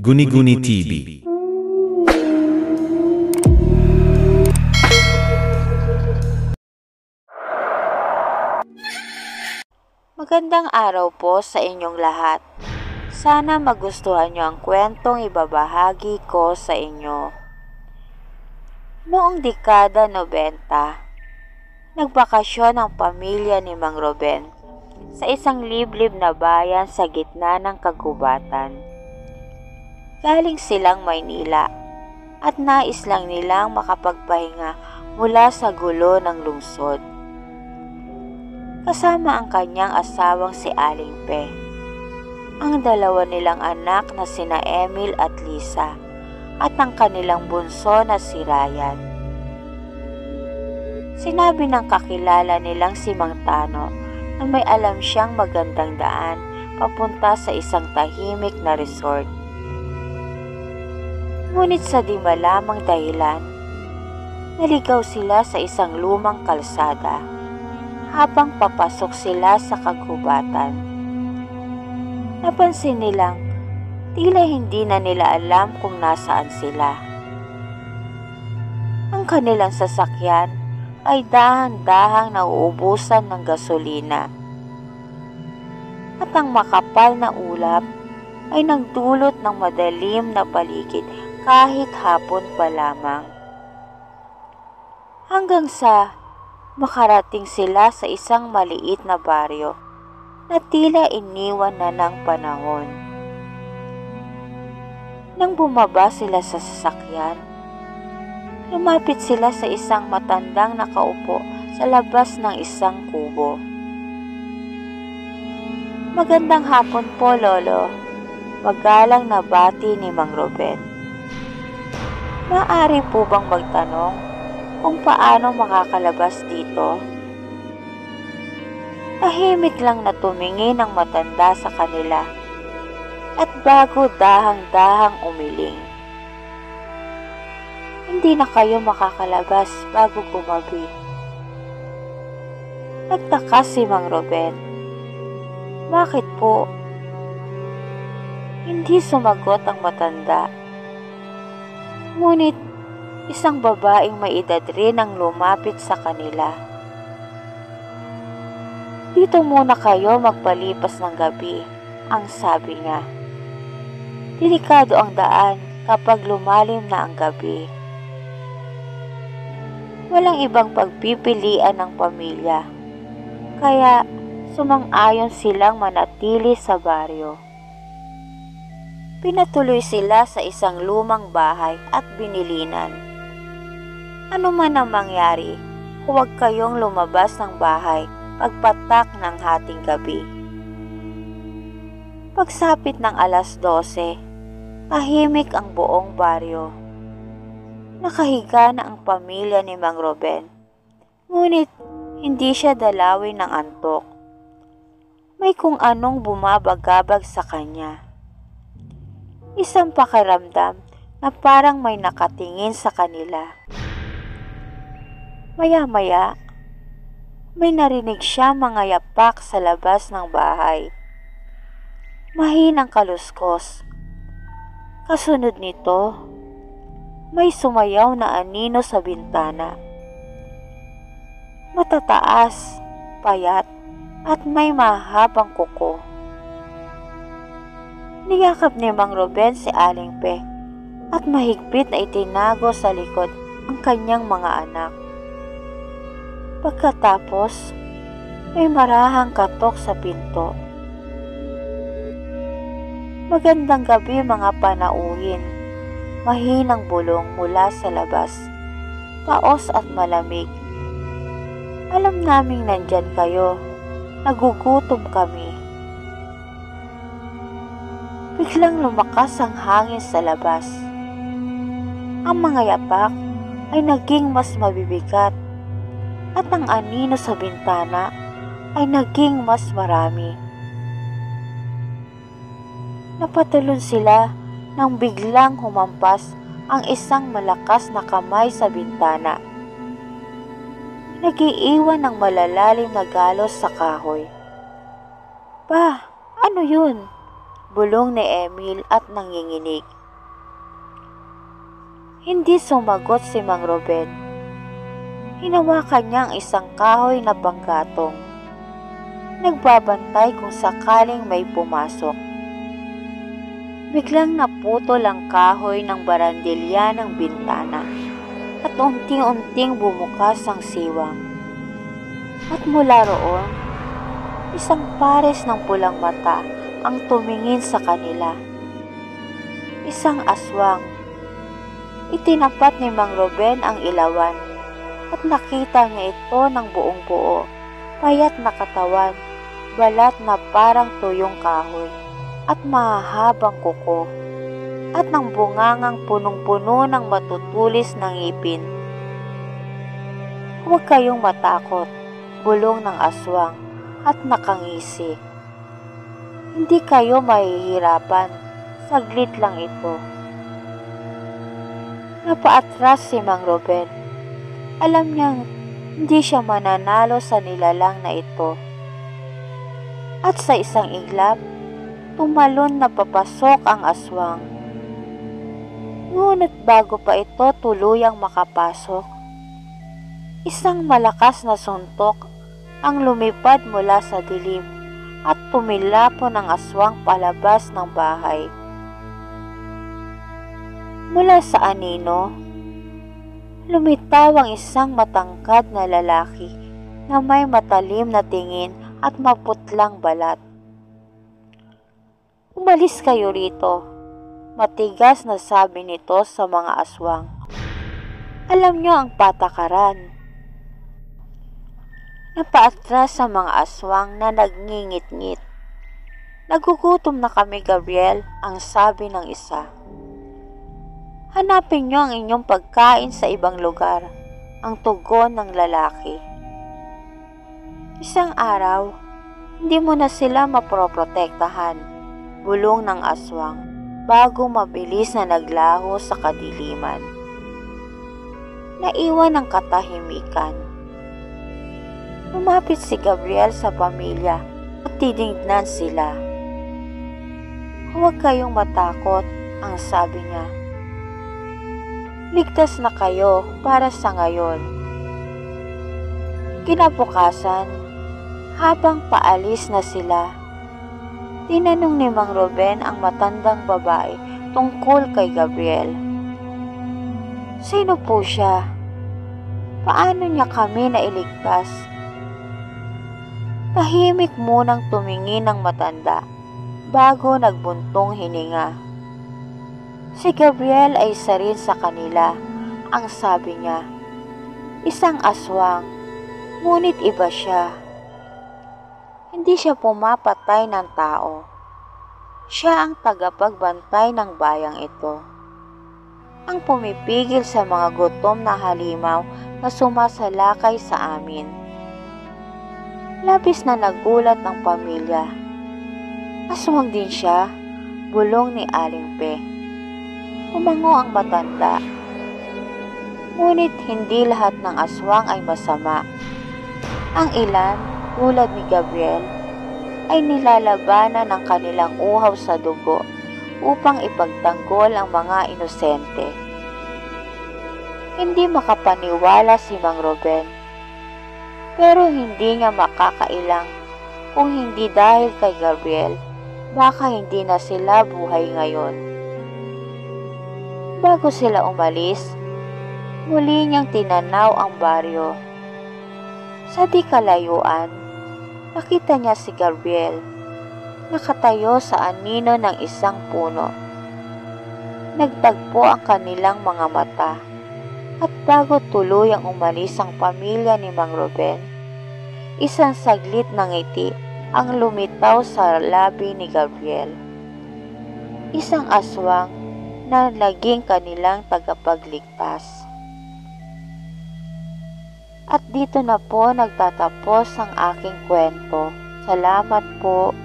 Guni-Guni TV. Magandang araw po sa inyong lahat. Sana magustuhan niyo ang kwentong ibabahagi ko sa inyo. Noong dekada 90, nagbakasyon ang pamilya ni Mang Ruben sa isang liblib na bayan sa gitna ng kagubatan. Galing silang Maynila at nais lang nilang makapagpahinga mula sa gulo ng lungsod. Kasama ang kanyang asawang si Aling Pe, ang dalawa nilang anak na sina Emil at Lisa, at ang kanilang bunso na si Ryan. Sinabi ng kakilala nilang si Mang Tano na may alam siyang magandang daan papunta sa isang tahimik na resort. Ngunit sa di malamang dahilan, naligaw sila sa isang lumang kalsada habang papasok sila sa kagubatan. Napansin nilang tila hindi na nila alam kung nasaan sila. Ang kanilang sasakyan ay dahan-dahang nauubusan ng gasolina at ang makapal na ulap ay nagdulot ng madilim na paligid kahit hapon pa lamang. Hanggang sa makarating sila sa isang maliit na baryo na tila iniwan na ng panahon. Nang bumaba sila sa sasakyan, lumapit sila sa isang matandang nakaupo sa labas ng isang kubo. "Magandang hapon po, Lolo," magalang na bati ni Mang Ruben. "Maaari po bang magtanong kung paano makakalabas dito?" Tahimik lang na tumingin ang matanda sa kanila at bago dahang-dahang umiling. "Hindi na kayo makakalabas bago gumabi." Nagtaka si Mang Ruben. "Bakit po?" Hindi sumagot ang matanda. Ngunit isang babaeng may edad rin ang lumapit sa kanila. "Dito muna kayo magpalipas ng gabi," ang sabi niya. "Delikado ang daan kapag lumalim na ang gabi." Walang ibang pagpipilian ng pamilya, kaya sumang-ayon silang manatili sa baryo. Pinatuloy sila sa isang lumang bahay at binilinan. "Ano man ang mangyari, huwag kayong lumabas ng bahay pagpatak ng hating gabi." Pagsapit ng 12:00, tahimik ang buong baryo. Nakahiga na ang pamilya ni Mang Ruben, ngunit hindi siya dalawin ng antok. May kung anong bumabagabag sa kanya. Isang pakiramdam na parang may nakatingin sa kanila. Maya-maya, may narinig siya mga yapak sa labas ng bahay. Mahinang kaluskos. Kasunod nito, may sumayaw na anino sa bintana. Matataas, payat, at may mahabang kuko. Niyakap ni Mang Ruben si Aling Pe at mahigpit na itinago sa likod ang kanyang mga anak. Pagkatapos, may marahang katok sa pinto. "Magandang gabi mga panauhin," mahinang bulong mula sa labas, paos at malamig. "Alam naming nandyan kayo, nagugutom kami." Biglang lumakas ang hangin sa labas. Ang mga yapak ay naging mas mabibigat at ang anino sa bintana ay naging mas marami. Napatalon sila nang biglang humampas ang isang malakas na kamay sa bintana. Nag-iiwan ng malalalim na galos sa kahoy. "Pa, ano yun?" Bulong ni Emil at nanginginig. Hindi sumagot si Mang Ruben. Hinawakan niya ang isang kahoy na panggatong. Nagbabantay kung sakaling may pumasok. Biglang naputol ang kahoy ng barandilya ng bintana at unti-unting bumukas ang siwang. At mula roon, isang pares ng pulang mata ang tumingin sa kanila. Isang aswang. Itinapat ni Mang Ruben ang ilawan at nakita niya ito ng buong buo, payat na katawan, balat na parang tuyong kahoy at mahahabang kuko at ng bungangang punong-puno ng matutulis ng ngipin. Huwag kayong matakot, bulong ng aswang at nakangisi. Hindi kayo mahihirapan, saglit lang ito. Napaatras si Mang Ruben. Alam niyang hindi siya mananalo sa nilalang na ito. At sa isang iglap, tumalon na papasok ang aswang. Ngunit bago pa ito tuluyang makapasok, isang malakas na suntok ang lumipad mula sa dilim at tumilapon ang aswang palabas ng bahay. Mula sa anino, lumitaw ang isang matangkad na lalaki na may matalim na tingin at maputlang balat. Umalis kayo rito, matigas na sabi nito sa mga aswang. Alam niyo ang patakaran. Napaatras sa mga aswang na nagngingit-ngit. Nagugutom na kami, Gabriel, ang sabi ng isa. Hanapin niyo ang inyong pagkain sa ibang lugar, ang tugon ng lalaki. Isang araw, hindi mo na sila maproprotektahan, bulong ng aswang, bago mabilis na naglaho sa kadiliman. Naiwan ang katahimikan. Lumapit si Gabriel sa pamilya at tinignan sila. Huwag kayong matakot, ang sabi niya. Ligtas na kayo para sa ngayon. Kinabukasan, habang paalis na sila, tinanong ni Mang Ruben ang matandang babae tungkol kay Gabriel. Sino po siya? Paano niya kami nailigtas? Tahimik munang tumingin ang matanda bago nagbuntong hininga. Si Gabriel ay isa rin sa kanila, ang sabi niya. Isang aswang, ngunit iba siya. Hindi siya pumapatay ng tao. Siya ang tagapagbantay ng bayang ito. Ang pumipigil sa mga gutom na halimaw na sumasalakay sa amin. Labis na nagulat ng pamilya. Aswang din siya, bulong ni Aling Pe. Umango ang matanda. Ngunit hindi lahat ng aswang ay masama. Ang ilan, tulad ni Gabriel, ay nilalabanan ng kanilang uhaw sa dugo upang ipagtanggol ang mga inosente. Hindi makapaniwala si Mang Ruben, pero hindi niya makakailang kung hindi dahil kay Gabriel, baka hindi na sila buhay ngayon. Bago sila umalis, muli niyang tinanaw ang baryo. Sa di kalayuan, nakita niya si Gabriel, nakatayo sa anino ng isang puno. Nagtagpo ang kanilang mga mata, at bago tuluyang umalis ang pamilya ni Mang Ruben, isang saglit na ngiti ang lumitaw sa labi ni Gabriel. Isang aswang na naging kanilang tagapagligtas. At dito na po nagtatapos ang aking kwento. Salamat po.